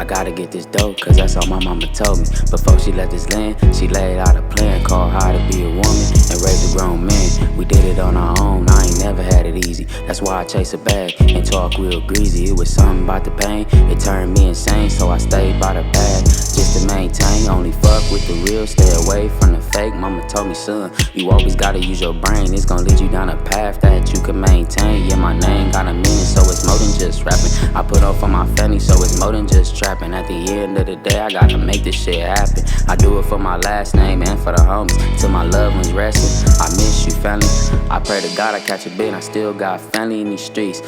I gotta get this dope, cause that's all my mama told me. Before she left this land, she laid out a plan called how to be a woman and raise a grown man. We did it on our own, I ain't never had it easy. That's why I chase a bag and talk real greasy. It was something about the pain, it turned me insane. So I stayed by the bag, just to maintain. Only fuck with the real, stay away from the fake. Mama told me, son, you always gotta use your brain. It's gonna lead you down a path that you can maintain. Yeah, my name got a meaning, so it's more than just rapping. I put off on my family, so it's more than just trapping. At the end of the day, I gotta make this shit happen. I do it for my last name and for the homies, till my loved ones resting. I miss you, family. I pray to God I catch a bit, I still got family in these streets.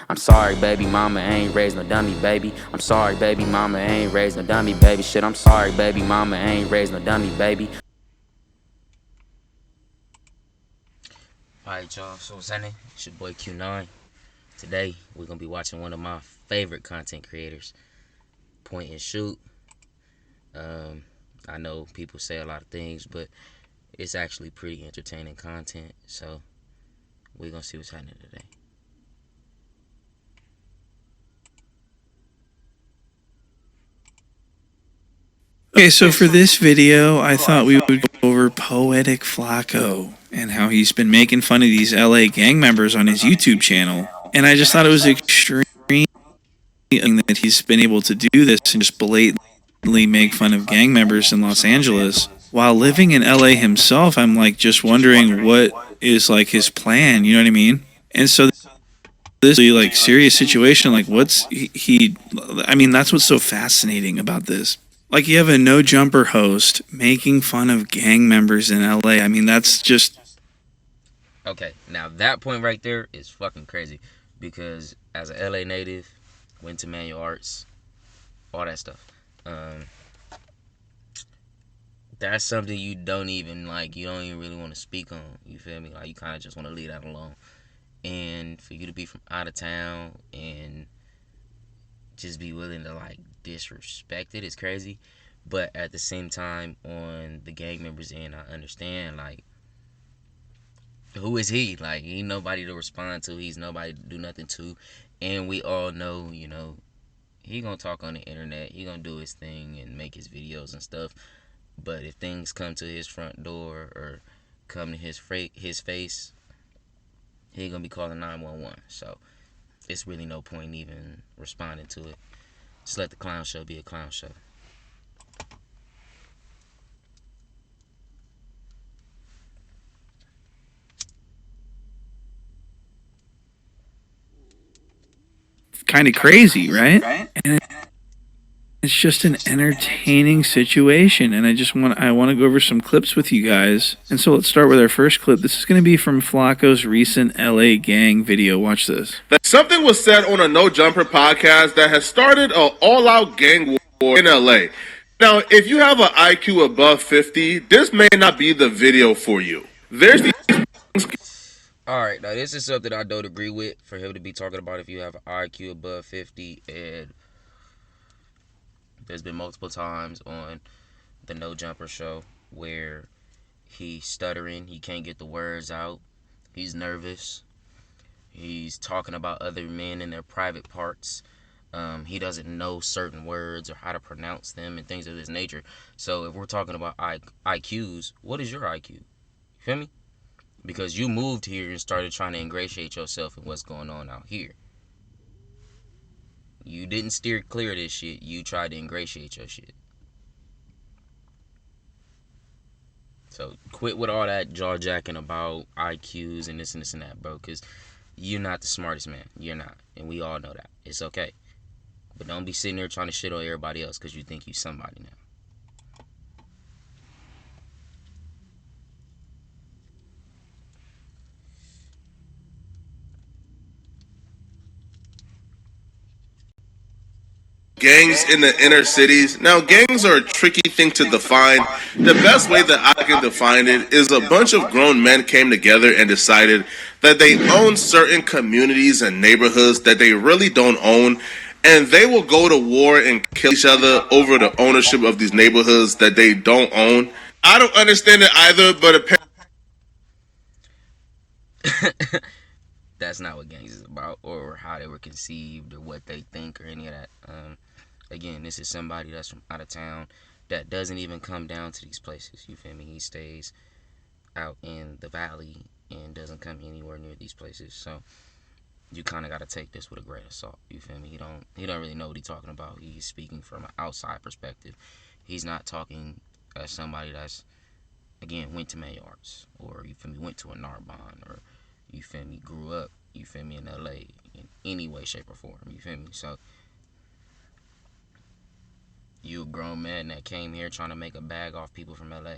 I'm sorry, baby mama, I ain't raised no dummy, baby. I'm sorry, baby mama, I ain't raised no dummy, baby. Shit, I'm sorry, baby mama, I ain't raised no dummy, baby. Alright, y'all, so what's happening? It's your boy Q9. Today, we're gonna be watching one of my favorite content creators, Point and Shoot. I know people say a lot of things, but it's actually pretty entertaining content, so we're gonna see what's happening today. Okay, so for this video, I thought we would go over POETIK FLAKKO and how he's been making fun of these LA gang members on his YouTube channel. And I just thought it was extremely that he's been able to do this and just blatantly make fun of gang members in Los Angeles. While living in LA himself, I'm like just wondering what is like his plan, you know what I mean? And so this like serious situation, like what's he I mean, that's what's so fascinating about this. Like, you have a no jumper host making fun of gang members in LA. I mean, that's just... Okay, now that point right there is fucking crazy. Because as a LA native, went to manual arts, all that stuff. That's something you don't even really want to speak on. You feel me? Like, you kind of just want to leave that alone. And for you to be from out of town and just be willing to like disrespect it is crazy. But at the same time, on the gang members end, I understand, like, who is he? Like, he ain't nobody to respond to, he's nobody to do nothing to. And we all know, you know, he gonna talk on the internet, he gonna do his thing and make his videos and stuff. But if things come to his front door or come to his face, he gonna be calling 911. So it's really no point even responding to it. Just let the clown show be a clown show. kind of crazy, right? And it's just an entertaining situation, and I want to go over some clips with you guys. And so let's start with our first clip. This is going to be from Flakko's recent LA gang video. Watch this. Something was said on a No Jumper podcast that has started an all-out gang war in LA. Now, if you have an IQ above 50, this may not be the video for you. There's the... Alright, now this is something I don't agree with for him to be talking about if you have an IQ above 50. And there's been multiple times on the No Jumper show where he's stuttering, he can't get the words out, he's nervous, he's talking about other men and their private parts. He doesn't know certain words or how to pronounce them and things of this nature. So if we're talking about IQs, what is your IQ? You feel me? Because you moved here and started trying to ingratiate yourself in what's going on out here. You didn't steer clear of this shit. You tried to ingratiate your shit. So quit with all that jaw jacking about IQs and this and this and that, bro. Because you're not the smartest man. You're not. And we all know that. It's okay. But don't be sitting there trying to shit on everybody else because you think you somebody now. gangs in the inner cities. Now, gangs are a tricky thing to define. The best way that I can define it is a bunch of grown men came together and decided that they own certain communities and neighborhoods that they really don't own, and they will go to war and kill each other over the ownership of these neighborhoods that they don't own. I don't understand it either, but apparently That's not what gangs is about, or how they were conceived, or what they think, or any of that. again, this is somebody that's from out of town that doesn't even come down to these places. You feel me? He stays out in the valley and doesn't come anywhere near these places. So you kind of got to take this with a grain of salt. You feel me? He don't really know what he's talking about. He's speaking from an outside perspective. He's not talking as somebody that's, again, went to Maynards, or you feel me, went to a Narbonne, or you feel me, grew up, you feel me, in LA in any way, shape, or form. You feel me? So you a grown man that came here trying to make a bag off people from LA.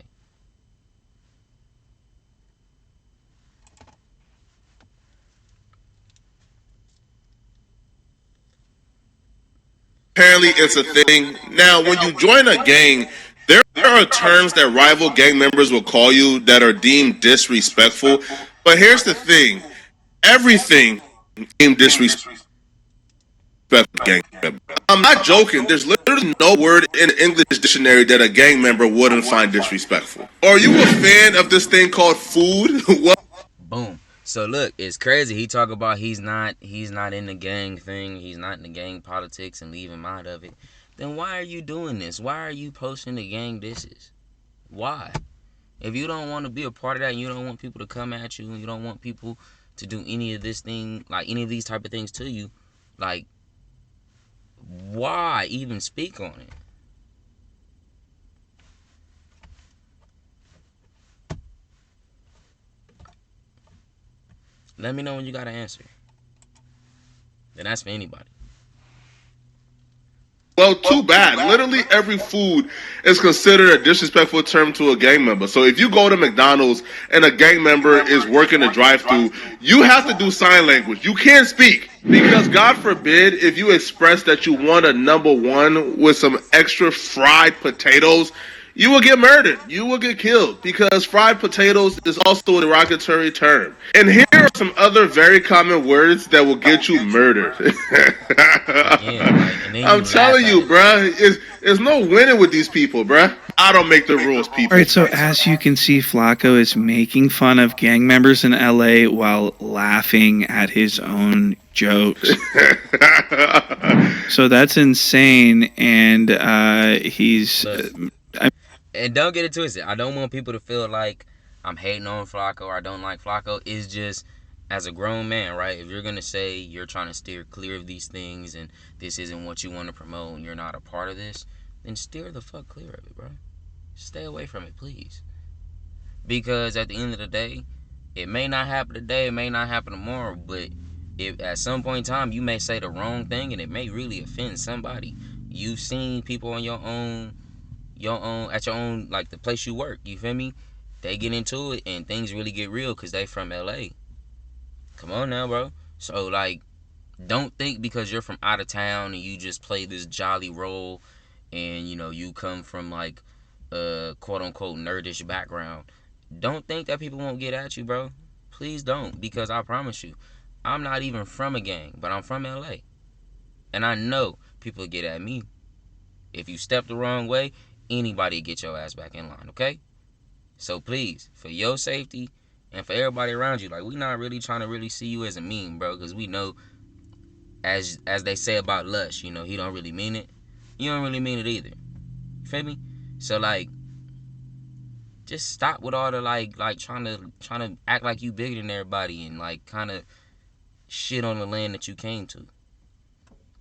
Apparently, it's a thing. Now, when you join a gang, there are terms that rival gang members will call you that are deemed disrespectful. But here's the thing: everything deemed disrespectful gang member. I'm not joking. There's literally no word in the English dictionary that a gang member wouldn't find disrespectful. Are you a fan of this thing called food? Well, Boom. So look, it's crazy. He talk about he's not in the gang thing. He's not in the gang politics and leave him out of it. Then why are you doing this? Why are you posting the gang disses? Why? If you don't want to be a part of that and you don't want people to come at you and you don't want people to do any of this thing, like any of these type of things to you, like, why even speak on it? Let me know when you got an answer. And that's for anybody. Well, too bad. Literally every food is considered a disrespectful term to a gang member. So if you go to McDonald's and a gang member is working the drive-thru, you have to do sign language. You can't speak. Because God forbid, if you express that you want a number one with some extra fried potatoes, you will get murdered. You will get killed because fried potatoes is also a derogatory term. And here are some other very common words that will get you murdered. I'm telling you, bruh, there's no winning with these people, bruh. I don't make the rules, people. All right, so as you can see, Flakko is making fun of gang members in LA while laughing at his own jokes. So that's insane, and he's... And don't get it twisted. I don't want people to feel like I'm hating on Flakko or I don't like Flakko. It's just, as a grown man, right? If you're going to say you're trying to steer clear of these things and this isn't what you want to promote and you're not a part of this, then steer the fuck clear of it, bro. Stay away from it, please. Because at the end of the day, it may not happen today, it may not happen tomorrow, but if at some point in time you may say the wrong thing and it may really offend somebody. You've seen people on your own, at your own, like the place you work, you feel me? They get into it and things really get real because they from LA. Come on now, bro. So, like, don't think because you're from out of town and you just play this jolly role and, you know, you come from, like, a quote-unquote nerdish background. Don't think that people won't get at you, bro. Please don't, because I promise you, I'm not even from a gang, but I'm from LA. And I know people get at me. If you step the wrong way, anybody get your ass back in line, okay? So please, for your safety and for everybody around you, like, we not really trying to really see you as a meme, bro, because we know, as they say about Lush, you know, he don't really mean it. You don't really mean it either. You feel me? So, like, just stop with all the, like trying to act like you bigger than everybody and, like, kind of shit on the land that you came to.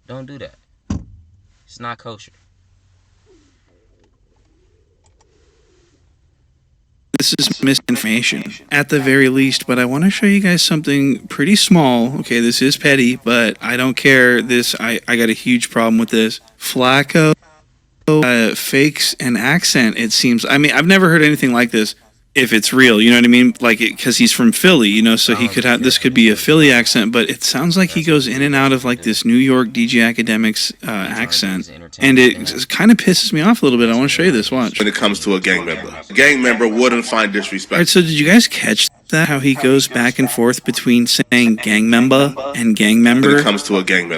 Don't do that. It's not kosher. This is misinformation at the very least, but I want to show you guys something pretty small. Okay, this is petty, but I don't care. I got a huge problem with this. Flakko fakes an accent, it seems. I mean, I've never heard anything like this. If it's real, you know what I mean? Like, because he's from Philly, you know, so he could have, this could be a Philly accent, but it sounds like he goes in and out of, like, this New York DJ Academics accent, and it kind of pisses me off a little bit. I want to show you this, watch. When it comes to a gang member wouldn't find disrespect. All right, so did you guys catch that, how he goes back and forth between saying gang member and gang member? When it comes to a gang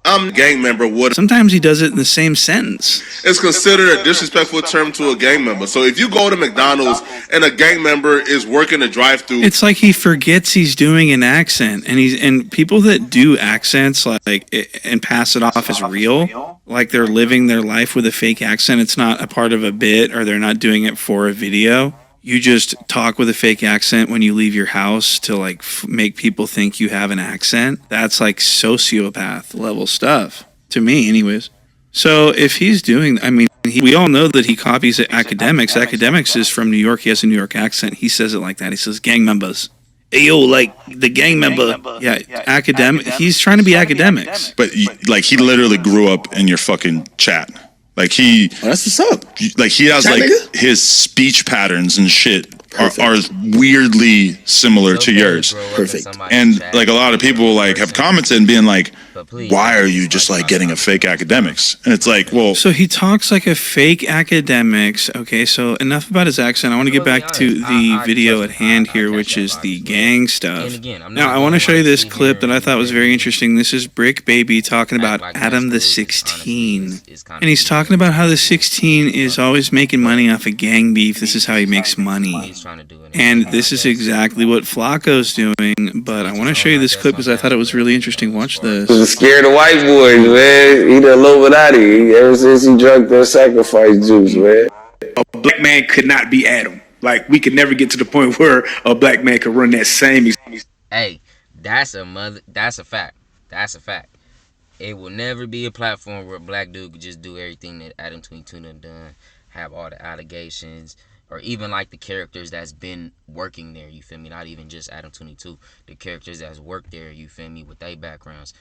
I'm a gang member would. Sometimes he does it in the same sentence. It's considered a disrespectful term to a gang member. So if you go to McDonald's and a gang member is working the drive-thru, it's like he forgets he's doing an accent, and people that do accents and pass it off as real, like they're living their life with a fake accent. It's not a part of a bit, or they're not doing it for a video. You just talk with a fake accent when you leave your house to like make people think you have an accent. That's like sociopath level stuff to me, anyways. So if he's doing, I mean, we all know that he copies academics. Academics is from New York. He has a New York accent. He says it like that. He says gang members. Hey, yo, like the gang member. Yeah, academic. He's trying to be academics. But like he literally grew up in your fucking chat. Like that's what's up. Like he has like his speech patterns and shit are weirdly similar to yours. Perfect. And like a lot of people like have commented and being like, why are you just like getting a fake academics? And it's like, well, so he talks like a fake academics. Okay, so enough about his accent. I want to get back to the video at hand here, which is the gang stuff. Now I want to show you this clip that I thought was very interesting. This is Brick Baby talking about Adam the 16, and he's talking about how the 16 is always making money off of gang beef. This is how he makes money. And this is exactly what Flakko's doing, but I want to show you this clip because I thought it was really interesting. Watch this. He was scared of white boys, man. He done Illuminati ever since he drank that sacrifice juice, man. A black man could not be Adam. Like, we could never get to the point where a black man could run that same. Hey, that's a fact. That's a fact. It will never be a platform where a black dude could just do everything that Adam 22 done, have all the allegations, or even like the characters that's been working there, you feel me? Not even just Adam 22. The characters that's worked there, you feel me, with their backgrounds.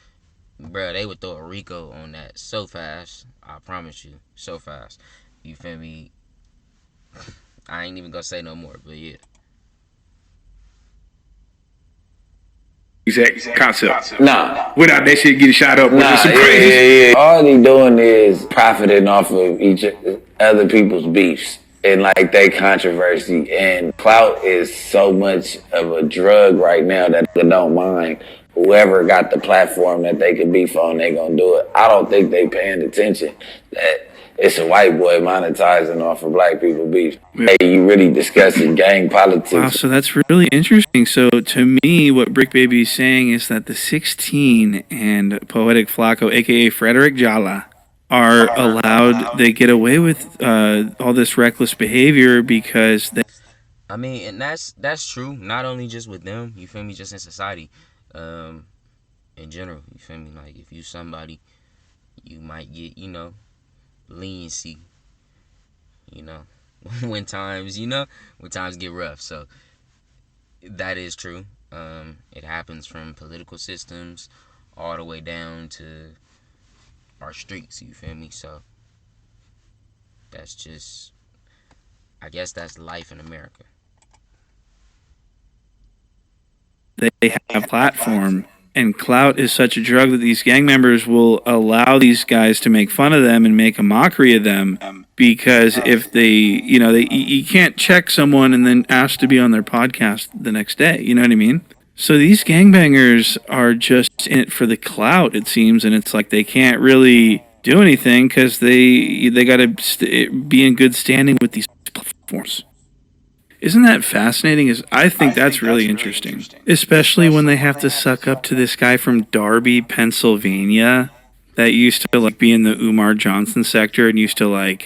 Bruh, they would throw a Rico on that so fast. I promise you. So fast. You feel me? I ain't even gonna say no more, but yeah. Exact concept. Nah. Without that shit getting shot up. Nah, some crazy. yeah. All he doing is profiting off of each other people's beefs and like they controversy. And clout is so much of a drug right now that they don't mind. Whoever got the platform that they can beef on, they gonna do it. I don't think they paying attention that it's a white boy monetizing off of black people beef. Hey, you really discussing gang politics. Wow, so that's really interesting. So to me, what Brick Baby is saying is that the 16 and Poetic Flakko, aka Frederick Jala, are allowed, they get away with all this reckless behavior because they... I mean, and that's true, not only just with them, you feel me, just in society. In general, you feel me? Like, if you somebody, you might get, you know, leniency, you know, when times get rough. So that is true. It happens from political systems all the way down to our streets, you feel me? So that's just, I guess that's life in America. They have a platform, and clout is such a drug that these gang members will allow these guys to make fun of them and make a mockery of them, because if they, you know, you can't check someone and then ask to be on their podcast the next day, you know what I mean? So these gangbangers are just in it for the clout, it seems, and it's like they can't really do anything because they got to be in good standing with these platforms. Isn't that fascinating? I think that's really interesting. Especially when they have to suck up to this guy from Darby, Pennsylvania, that used to like be in the Umar Johnson sector and used to like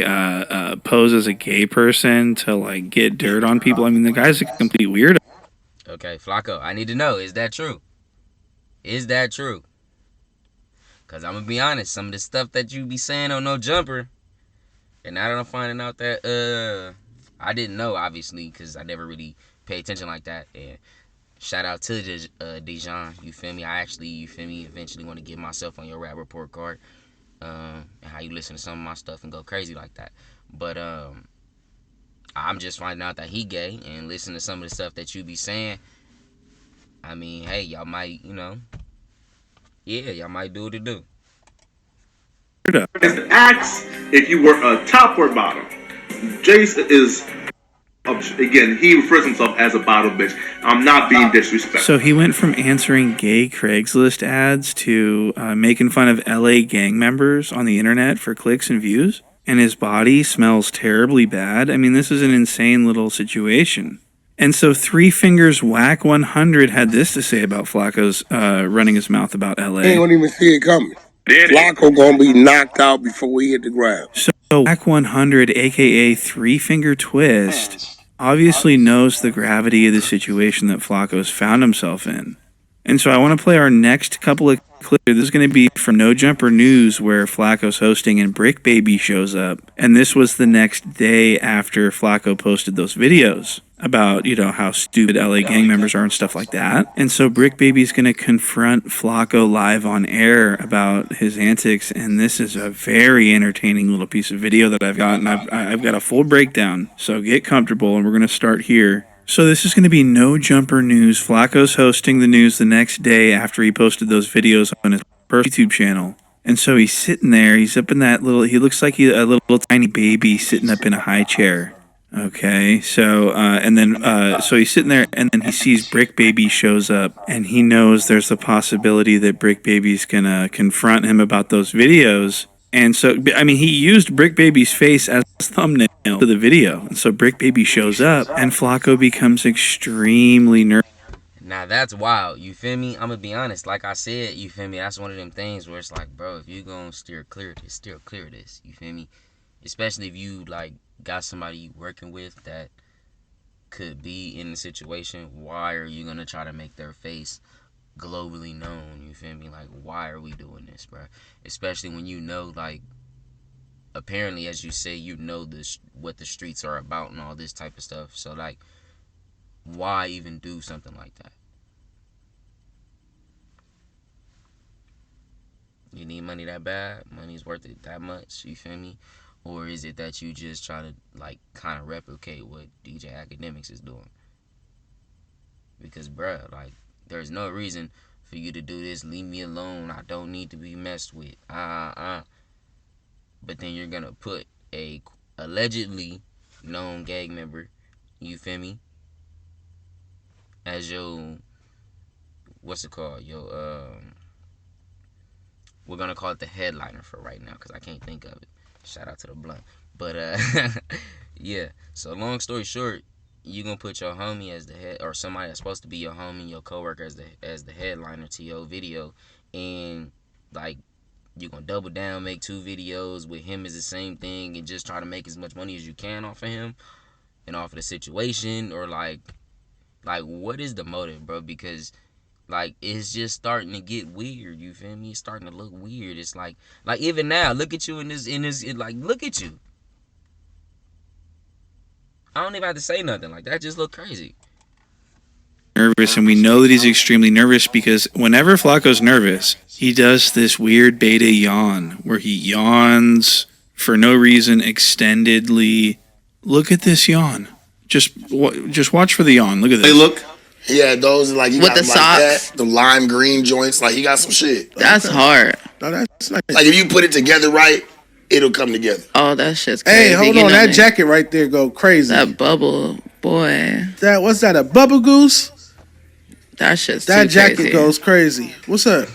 pose as a gay person to like get dirt on people. I mean, the guy's a complete weirdo. Okay, Flakko, I need to know, is that true? Is that true? Because I'm going to be honest, some of the stuff that you be saying on No Jumper, and now that I'm finding out that, I didn't know, obviously, because I never really pay attention like that. And shout out to Dijon, you feel me? I actually, you feel me, eventually want to get myself on your rap report card. And how you listen to some of my stuff and go crazy like that. But I'm just finding out that he gay and listen to some of the stuff that you be saying. I mean, hey, y'all might, you know, yeah, y'all might do what it do. Ask if you were a top or bottom. Jace is Again, he refers himself as a bottle bitch. I'm not being disrespectful. So he went from answering gay Craigslist ads to making fun of LA gang members on the internet for clicks and views. And his body smells terribly bad. I mean, this is an insane little situation. And so Three Fingers Whack 100 had this to say about Flacco's running his mouth about LA. Ain't gonna even see it coming. Flacco gonna be knocked out before he hit the ground. So Whack 100, aka Three Finger Twist, obviously knows the gravity of the situation that Flacco's found himself in. And so I want to play our next couple of clips. This is going to be from No Jumper News, where Flacco's hosting and Brick Baby shows up. And this was the next day after Flacco posted those videos about, you know, how stupid LA gang members are and stuff like that. And so Brick Baby's going to confront Flacco live on air about his antics. And this is a very entertaining little piece of video that I've got. And I've got a full breakdown. So get comfortable, and we're going to start here. So this is going to be No Jumper News. Flacco's hosting the news the next day after he posted those videos on his YouTube channel. And so he's sitting there. He's up in that little, he looks like a little tiny baby sitting up in a high chair. Okay, so, so he's sitting there, and then he sees Brick Baby shows up, and he knows there's a possibility that Brick Baby's going to confront him about those videos. And so, I mean, he used Brick Baby's face as a thumbnail to the video. And so Brick Baby shows up, and Flacco becomes extremely nervous. Now that's wild, you feel me? I'm gonna be honest, like I said, you feel me? That's one of them things where it's like, bro, if you gonna steer clear of this, you feel me? Especially if you, like, got somebody you working with that could be in the situation, why are you gonna try to make their face globally known? You feel me? Like, why are we doing this, bro? Especially when you know, like, apparently, as you say, you know what the streets are about and all this type of stuff. So, like, why even do something like that? You need money that bad? Money's worth it that much? You feel me? Or is it that you just try to, like, kind of replicate what DJ Academics is doing? Because, bruh, like, there's no reason for you to do this. Leave me alone. I don't need to be messed with. But then you're going to put a allegedly known gang member, you feel me, as your, what's it called? We're going to call it the headliner for right now because I can't think of it. Shout out to the blunt. But, yeah. So, long story short, you gonna put your homie as the head, or somebody that's supposed to be your homie, your coworker as the headliner to your video, and, like, you gonna double down, make 2 videos with him as the same thing, and just try to make as much money as you can off of him and off of the situation, or like what is the motive, bro? Because, like, it's just starting to get weird. You feel me? It's starting to look weird. It's like even now, look at you in this, like, look at you. I don't even have to say nothing. Like, that just look crazy. Nervous, and we know that he's extremely nervous because whenever Flacco's nervous, he does this weird beta yawn where he yawns for no reason extendedly. Look at this yawn. Just watch for the yawn. Look at this. Hey, look. He had those, like, he with got the like socks, that, the lime green joints. Like, he got some shit. that's hard. No, that's nice. Like, if you put it together right, it'll come together. Oh, that shit's crazy. Hey, hold on, that jacket right there go crazy. That bubble, boy. That what's that? A bubble goose? That shit's That too jacket crazy. goes crazy. What's up?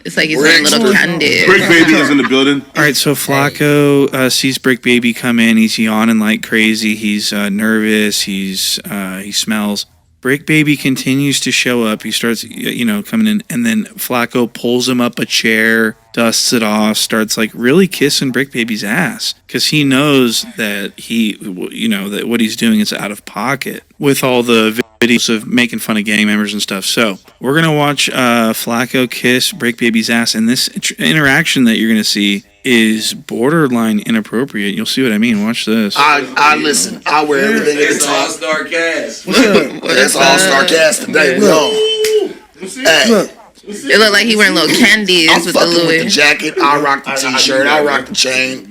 It's like he's a little candy. Brick Baby is in the building. All right, so Flacco sees Brick Baby come in. He's yawning like crazy. He's nervous. He smells. Brick Baby continues to show up. He starts, coming in, and then Flacco pulls him up a chair, dusts it off, starts, like, really kissing Brick Baby's ass because he knows that that what he's doing is out of pocket with all the videos of making fun of gang members and stuff. So we're gonna watch Flacco kiss Brick Baby's ass, and this interaction that you're gonna see is borderline inappropriate. You'll see what I mean. Watch this. I listen. I wear everything in the top. All-Star Cast. That's All-Star Cast today. We on. Hey. Look. It looked like he wearing little candies I'm with the fucking Louis. with the jacket. I rock the t-shirt. I rock the chain.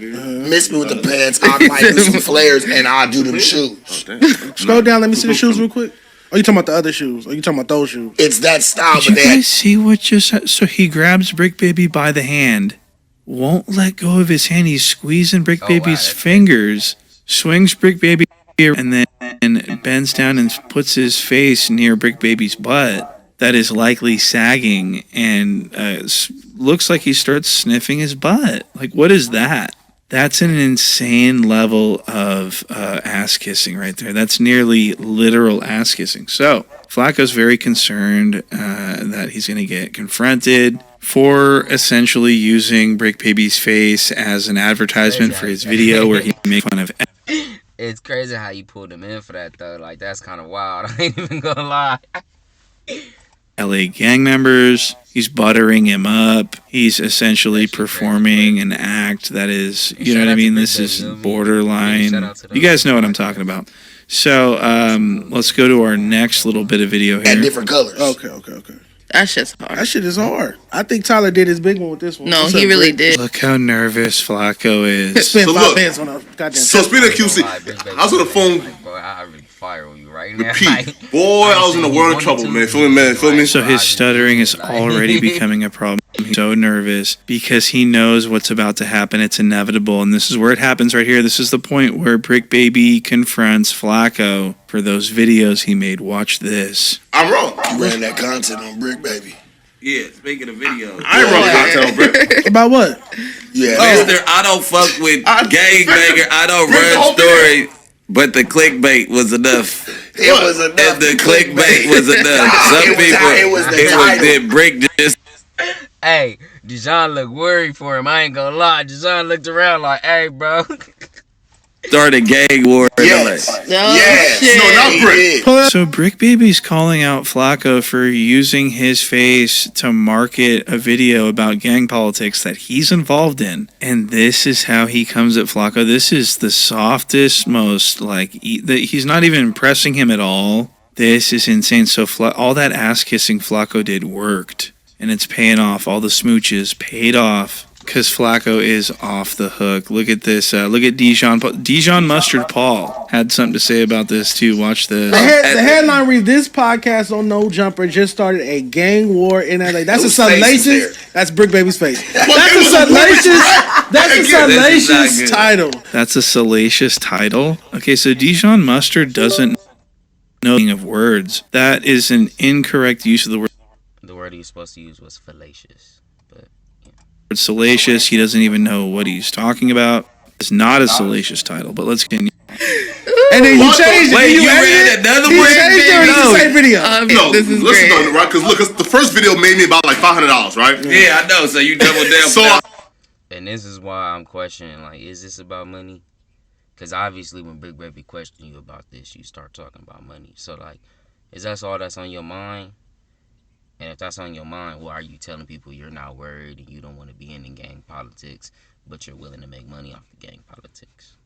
Miss me with the pants. I might do some flares, and I do them shoes. Scroll down. Let me see the shoes real quick. Oh, you talking about the other shoes? Or you talking about those shoes? It's that style, Did but you they guys see what just happened? So he grabs Brick Baby by the hand, won't let go of his hand. He's squeezing Brick Baby's fingers, swings Brick Baby, and then bends down and puts his face near Brick Baby's butt that is likely sagging and looks like he starts sniffing his butt. Like, what is that? That's an insane level of ass kissing right there. That's nearly literal ass kissing. So Flacco's very concerned that he's going to get confronted for essentially using Brick Baby's face as an advertisement for his video where he makes fun of. It's crazy how you pulled him in for that though. Like, that's kind of wild. I ain't even gonna lie. LA gang members. He's buttering him up. He's essentially performing an act that is, you know what I mean? This is borderline. You guys know what I'm talking about. So let's go to our next little bit of video here. And different colors. Okay. That shit's hard. That shit is hard. I think Tyler did his big one with this one. No, he really did. Look how nervous Flacco is. Spent So 5 look, minutes on a goddamn. So speaking of QC, I was on the phone Boy, I really fire on you right with now. Pete. Boy, I was in the world of trouble, man. Feel me, man? Feel me? So his stuttering is already becoming a problem. He's so nervous because he knows what's about to happen. It's inevitable. And this is where it happens right here. This is the point where Brick Baby confronts Flacco for those videos he made. Watch this. I'm wrong. You ran that content on Brick Baby. Yeah, speaking of videos. I ain't wrong content on Brick. About what? Yeah. Mister, I don't fuck with gangbanger. I don't run stories. But the clickbait was enough. It was enough. And the clickbait was enough. Some people, it was the Brick just. Hey, Dijon looked worried for him. I ain't gonna lie. Dijon looked around like, hey, bro. Started gang war. Yes. Yes. No, not Brick. So Brick Baby's calling out Flacco for using his face to market a video about gang politics that he's involved in. And this is how he comes at Flacco. This is the softest, most he's not even impressing him at all. This is insane. So all that ass kissing Flacco did worked. And it's paying off. All the smooches paid off. Because Flacco is off the hook. Look at this. Look at Dijon Mustard Paul had something to say about this too. Watch this. The headline reads, "This podcast on No Jumper just started a gang war in LA." That's a salacious. That's Brick Baby's face. That's a salacious. That's a salacious title. That's a salacious title. Okay, so Dijon Mustard doesn't know of words. That is an incorrect use of the word. The word he was supposed to use was fallacious. Salacious. He doesn't even know what he's talking about. It's not a salacious title, but let's continue. And then you changed it. Wait, you read another word? It's the same video. No, this is listen great. though, right? Because look, the first video made me about like $500, right? Yeah, I know. So you doubled down. So And this is why I'm questioning, like, is this about money? Because obviously when Big Baby questioned you about this, you start talking about money. So, like, is that all that's on your mind? And if that's on your mind, why are you telling people you're not worried and you don't want to be in the gang politics, but you're willing to make money off the gang politics?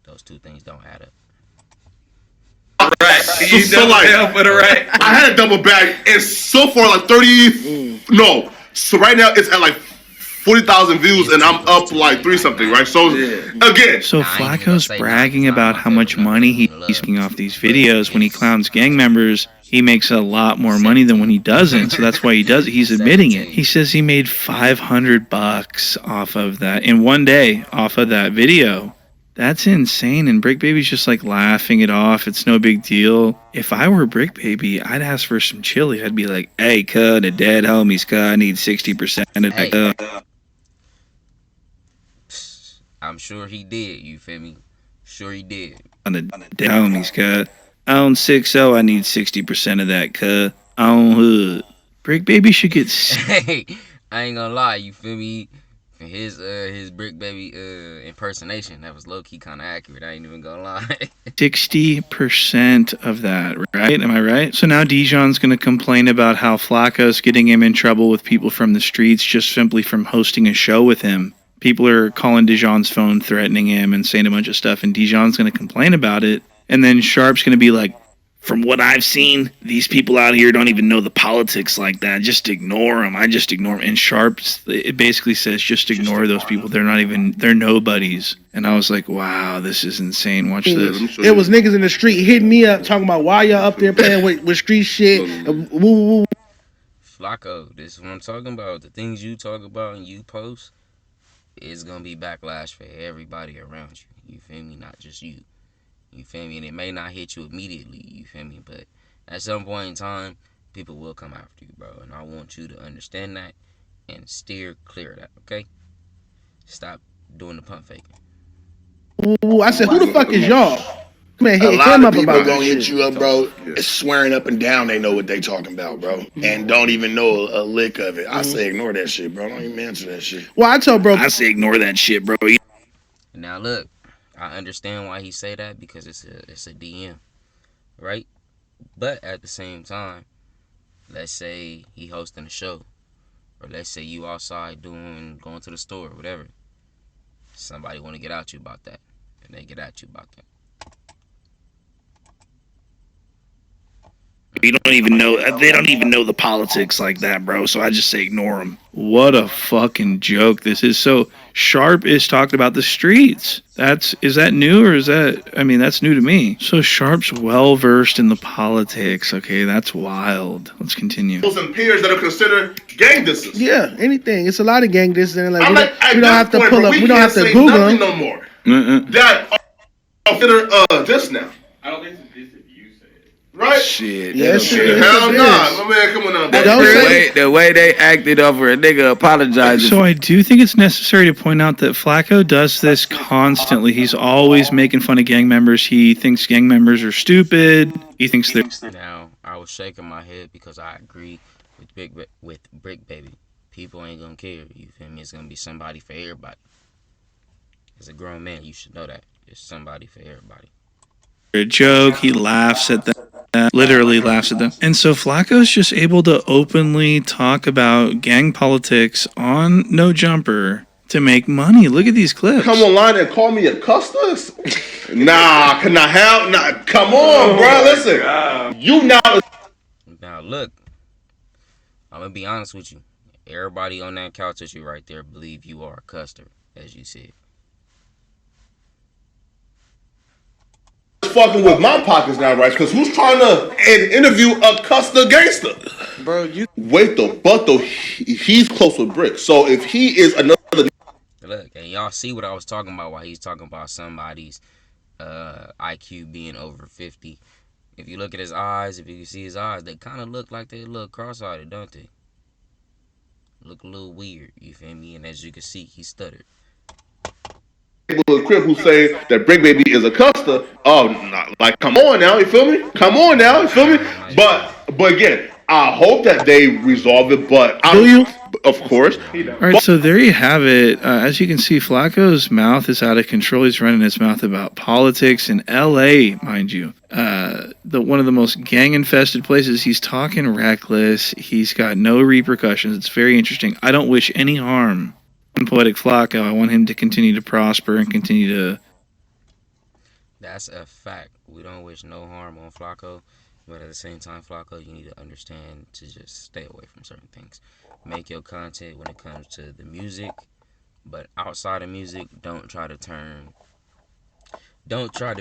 Those two things don't add up. Right. You So like, right. I had a double bag, and so far like 30. No, so right now it's at like 40,000 views, and I'm up like 3 something, right? So again, So Flacco's bragging about how much money he's making off these videos. When he clowns gang members, he makes a lot more money than when he doesn't. So that's why he does it. He's admitting it. He says he made $500 off of that in one day off of that video. That's insane. And Brick Baby's just like laughing it off. It's no big deal. If I were Brick Baby, I'd ask for some chili. I'd be like, hey, cuz, the dead homies, cuz, I need 60% of that. I'm sure he did, you feel me? Sure he did. On the dead homies, cuz. I own 6-0, I need 60% of that, cuz. I own hood. Brick Baby should get... Hey, I ain't gonna lie, you feel me? His Brick Baby impersonation, that was low-key kind of accurate. I ain't even gonna lie. 60% of that, right? Am I right? So now Dijon's going to complain about how Flacco's getting him in trouble with people from the streets just simply from hosting a show with him. People are calling Dijon's phone, threatening him and saying a bunch of stuff, and Dijon's going to complain about it. And then Sharp's going to be like, from what I've seen, these people out here don't even know the politics like that. Just ignore them. I just ignore them. And Sharp's, it basically says, just ignore those people. They're not even, they're nobodies. And I was like, wow, this is insane. Watch this. It was niggas in the street hitting me up, talking about why y'all up there playing with street shit. Woo, woo, woo. Flacco, this is what I'm talking about. The things you talk about and you post is going to be backlash for everybody around you. You feel me? Not just you. You feel me? And it may not hit you immediately, you feel me? But at some point in time, people will come after you, bro. And I want you to understand that and steer clear of that, okay? Stop doing the pump faking. Ooh, I said, who the fuck is y'all? Man, A hit lot him of up people about gonna this hit shit. you up, bro, swearing up and down they know what they talking about, bro, and don't even know a lick of it. I say ignore that shit, bro. Don't even answer that shit. Well, I told bro. I say ignore that shit, bro. Now look, I understand why he say that because it's a DM, right? But at the same time, let's say he hosting a show, or let's say you outside going to the store, whatever. Somebody want to get at you about that, and they get at you about that. You don't even know. They don't even know the politics like that, bro. So I just say ignore them. What a fucking joke this is. So Sharp is talking about the streets. Is that new or is that? I mean, that's new to me. So Sharp's well versed in the politics. Okay, that's wild. Let's continue. And peers that are considered gang distance. Yeah, anything. It's a lot of gang distance. Like, I'm like, we don't have to pull up. We don't have to Google them. No more. That are considered this now. I don't think it's this if you say it. Right? Shit. Yes, shit. Hell nah. My man, come on now. The way they acted over a nigga apologizing. So I do think it's necessary to point out that Flakko does this constantly. He's always making fun of gang members. He thinks gang members are stupid. He thinks they're... Now, I was shaking my head because I agree with Brick Baby. People ain't gonna care. You feel me? It's gonna be somebody for everybody. As a grown man, you should know that. It's somebody for everybody. A joke. He laughs at them. Literally laughs at them. And so Flacco's just able to openly talk about gang politics on No Jumper to make money. Look at these clips. Come online and call me a custos? Nah, can I have? Nah, come on, bro. Listen, you now. Now look, I'm gonna be honest with you. Everybody on that couch with you right there believe you are a custer, as you said. Fucking with my pockets now, right? Because who's trying to interview a custer gangster? Bro, you wait though, but though he's close with Brick. So if he is another, look, and y'all see what I was talking about while he's talking about somebody's IQ being over 50. If you look at his eyes, if you can see his eyes, they kind of look like they look cross-eyed, don't they? Look a little weird, you feel me? And as you can see, he stuttered. People in Crip who say that Brick Baby is a custer. Oh, nah, like come on now, you feel me? Come on now, you feel me? But again, I hope that they resolve it. But do you? Of course. All right, so there you have it. As you can see, Flacco's mouth is out of control. He's running his mouth about politics in L.A., mind you. One of the most gang-infested places. He's talking reckless. He's got no repercussions. It's very interesting. I don't wish any harm on Poetic Flakko. I want him to continue to prosper and continue to... That's a fact. We don't wish no harm on Flakko. But at the same time, Flakko, you need to understand to just stay away from certain things. Make your content when it comes to the music, but outside of music, don't try to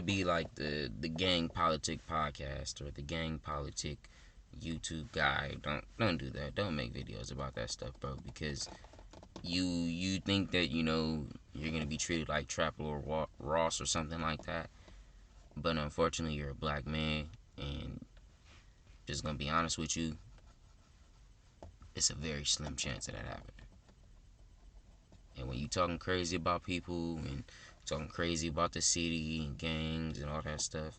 be like the gang politic podcast or the gang politic YouTube guy. Don't do that. Don't make videos about that stuff, bro, because you think that, you know, you're gonna be treated like Trap Lord Ross or something like that. But unfortunately, you're a black man, and just gonna be honest with you, it's a very slim chance of that happening. And when you talking crazy about people and talking crazy about the city and gangs and all that stuff,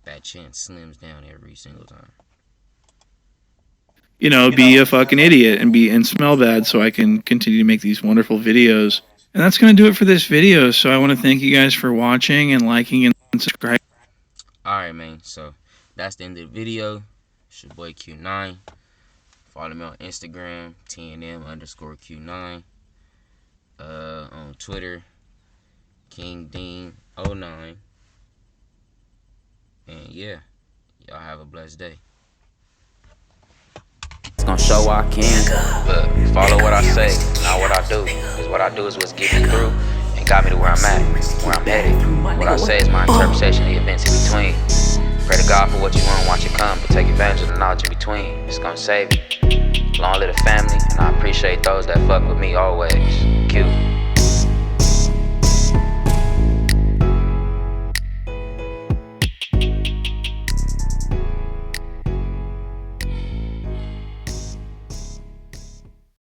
that chance slims down every single time. You know, be a fucking idiot and smell bad so I can continue to make these wonderful videos. And that's going to do it for this video. So I want to thank you guys for watching and liking and subscribing. Alright, man. So that's the end of the video. It's your boy Q9. Follow me on Instagram, TNM_Q9. On Twitter, KingDean09. And yeah, y'all have a blessed day. It's gonna show I can. Look, follow what I say, not what I do. Because what I do is what's getting me through and got me to where I'm at, where I'm headed. What I say is my interpretation of the events in between. Pray to God for what you want, watch it come, but take advantage of the knowledge in between. It's gonna save you. Long live the family, and I appreciate those that fuck with me always. Q.